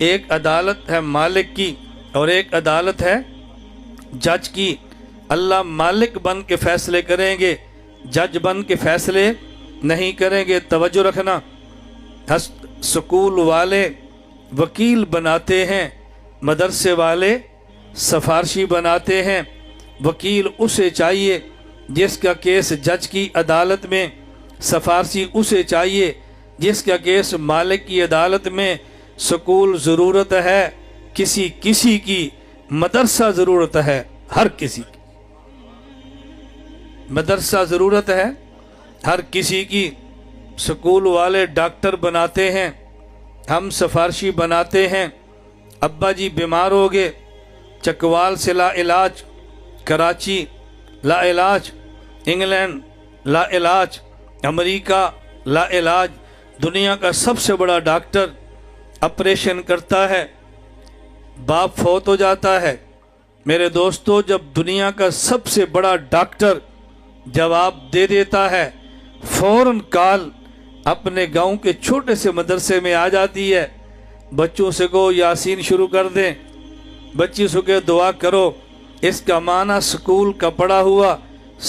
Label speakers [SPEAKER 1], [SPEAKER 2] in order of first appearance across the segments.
[SPEAKER 1] ایک عدالت ہے مالک کی اور ایک عدالت ہے جج کی۔ اللہ مالک بن کے فیصلے کریں گے، جج بن کے فیصلے نہیں کریں گے۔ توجہ رکھنا، سکول والے وکیل بناتے ہیں، مدرسے والے سفارشی بناتے ہیں۔ وکیل اسے چاہیے جس کا کیس جج کی عدالت میں، سفارشی اسے چاہیے جس کا کیس مالک کی عدالت میں۔ سکول ضرورت ہے کسی کی، مدرسہ ضرورت ہے ہر کسی کی، مدرسہ ضرورت ہے ہر کسی کی۔ سکول والے ڈاکٹر بناتے ہیں، ہم سفارشی بناتے ہیں۔ ابا جی بیمار ہو گئے، چکوال سے لا علاج، کراچی لا علاج، انگلینڈ لا علاج، امریکہ لا علاج۔ دنیا کا سب سے بڑا ڈاکٹر آپریشن کرتا ہے، باپ فوت ہو جاتا ہے۔ میرے دوستو، جب دنیا کا سب سے بڑا ڈاکٹر جواب دے دیتا ہے، فوراً کال اپنے گاؤں کے چھوٹے سے مدرسے میں آ جاتی ہے۔ بچوں سے کو یاسین شروع کر دیں، بچی سے کہ دعا کرو۔ اس کا معنی سکول کا پڑھا ہوا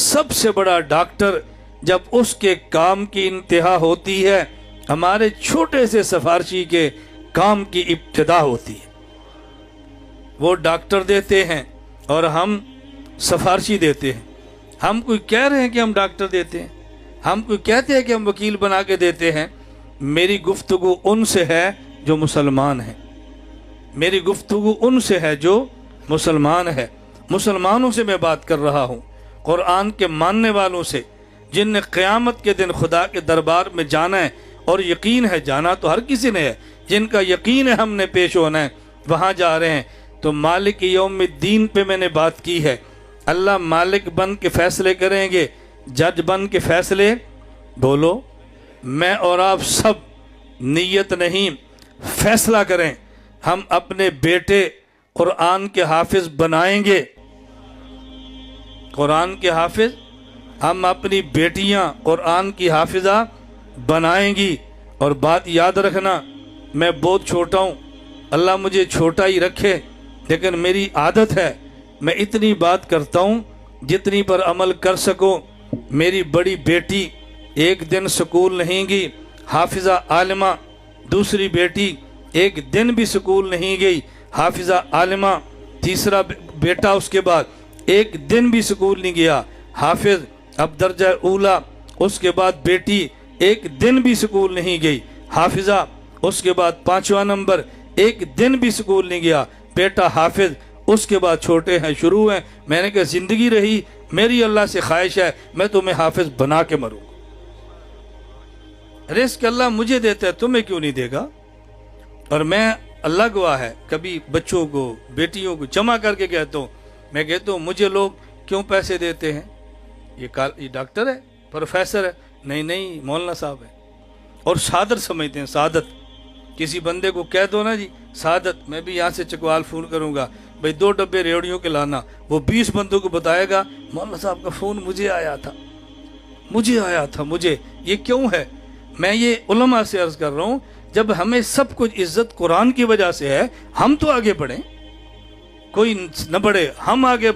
[SPEAKER 1] سب سے بڑا ڈاکٹر جب اس کے کام کی انتہا ہوتی ہے، ہمارے چھوٹے سے سفارشی کے کام کی ابتدا ہوتی ہے۔ وہ ڈاکٹر دیتے ہیں اور ہم سفارشی دیتے ہیں۔ ہم کوئی کہہ رہے ہیں کہ ہم ڈاکٹر دیتے ہیں، ہم کوئی کہتے ہیں کہ ہم وکیل بنا کے دیتے ہیں۔ میری گفتگو ان سے ہے جو مسلمان ہیں، میری گفتگو ان سے ہے جو مسلمان ہے۔ مسلمانوں سے میں بات کر رہا ہوں، قرآن کے ماننے والوں سے، جن نے قیامت کے دن خدا کے دربار میں جانا ہے، اور یقین ہے جانا تو ہر کسی نے ہے، جن کا یقین ہے ہم نے پیش ہونا ہے، وہاں جا رہے ہیں۔ تو مالک یوم الدین پہ میں نے بات کی ہے۔ اللہ مالک بن کے فیصلے کریں گے، جج بن کے فیصلے، بولو میں اور آپ سب نیت نہیں، فیصلہ کریں ہم اپنے بیٹے قرآن کے حافظ بنائیں گے، قرآن کے حافظ، ہم اپنی بیٹیاں قرآن کی حافظہ بنائیں گی۔ اور بات یاد رکھنا، میں بہت چھوٹا ہوں، اللہ مجھے چھوٹا ہی رکھے، لیکن میری عادت ہے میں اتنی بات کرتا ہوں جتنی پر عمل کر سکوں۔ میری بڑی بیٹی ایک دن سکول نہیں گئی، حافظہ عالمہ۔ دوسری بیٹی ایک دن بھی سکول نہیں گئی، حافظہ عالمہ۔ تیسرا بیٹا اس کے بعد ایک دن بھی سکول نہیں گیا، حافظ، اب درجہ اولا۔ اس کے بعد بیٹی ایک دن بھی سکول نہیں گئی، حافظہ۔ اس کے بعد 5واں نمبر، ایک دن بھی سکول نہیں گیا، بیٹا حافظ۔ اس کے بعد چھوٹے ہیں، شروع ہیں۔ میں نے کہا زندگی رہی، میری اللہ سے خواہش ہے میں تمہیں حافظ بنا کے مروں گا۔ رزق اللہ مجھے دیتا ہے، تمہیں کیوں نہیں دے گا؟ اور میں، اللہ گواہ ہے، کبھی بچوں کو، بیٹیوں کو جمع کر کے کہتا ہوں، میں کہتا ہوں مجھے لوگ کیوں پیسے دیتے ہیں؟ یہ ڈاکٹر ہے، پروفیسر ہے؟ نہیں مولانا صاحب ہے۔ اور سعادت سمجھتے ہیں، سعادت۔ کسی بندے کو کہہ دو نا جی سعادت، میں بھی یہاں سے چکوال فون کروں گا، بھئی 2 ڈبے ریوڑیوں کے لانا، وہ 20 بندوں کو بتائے گا مولانا صاحب کا فون مجھے آیا تھا۔ یہ کیوں ہے؟ میں یہ علماء سے عرض کر رہا ہوں، جب ہمیں سب کچھ عزت قرآن کی وجہ سے ہے، ہم تو آگے بڑھیں، کوئی نہ بڑھے، ہم آگے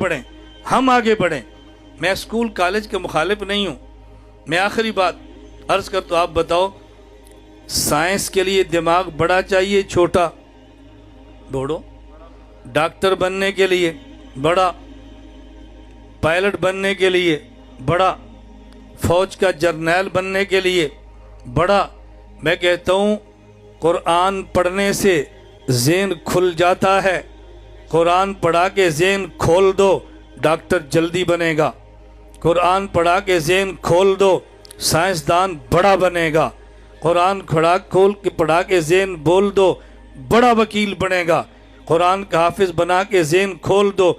[SPEAKER 1] بڑھیں۔ میں اسکول کالج کے مخالف نہیں ہوں۔ میں آخری بات عرض کر تو آپ بتاؤ، سائنس کے لیے دماغ بڑا چاہیے چھوٹا؟ بوڑھو، ڈاکٹر بننے کے لیے بڑا، پائلٹ بننے کے لیے بڑا، فوج کا جرنیل بننے کے لیے بڑا۔ میں کہتا ہوں قرآن پڑھنے سے ذہن کھل جاتا ہے، قرآن پڑھا کے ذہن کھول دو، ڈاکٹر جلدی بنے گا۔ قرآن پڑھا کے ذہن کھول دو، سائنسدان بڑا بنے گا۔ قرآن کھول کے پڑھا کے ذہن بول دو، بڑا وکیل بنے گا۔ قرآن کا حافظ بنا کے ذہن کھول دو،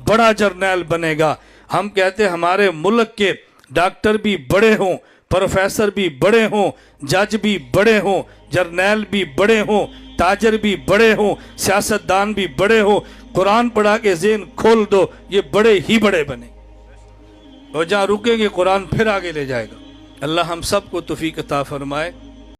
[SPEAKER 1] بڑا جرنیل بنے گا۔ ہم کہتے ہیں ہمارے ملک کے ڈاکٹر بھی بڑے ہوں، پروفیسر بھی بڑے ہوں، جج بھی بڑے ہوں، جرنیل بھی بڑے ہوں، تاجر بھی بڑے ہوں، سیاستدان بھی بڑے ہوں۔ قرآن پڑھا کے ذہن کھول دو، یہ بڑے ہی بڑے بنے، اور جہاں رکیں گے قرآن پھر آگے لے جائے گا۔ اللہ ہم سب کو توفیق عطا فرمائے۔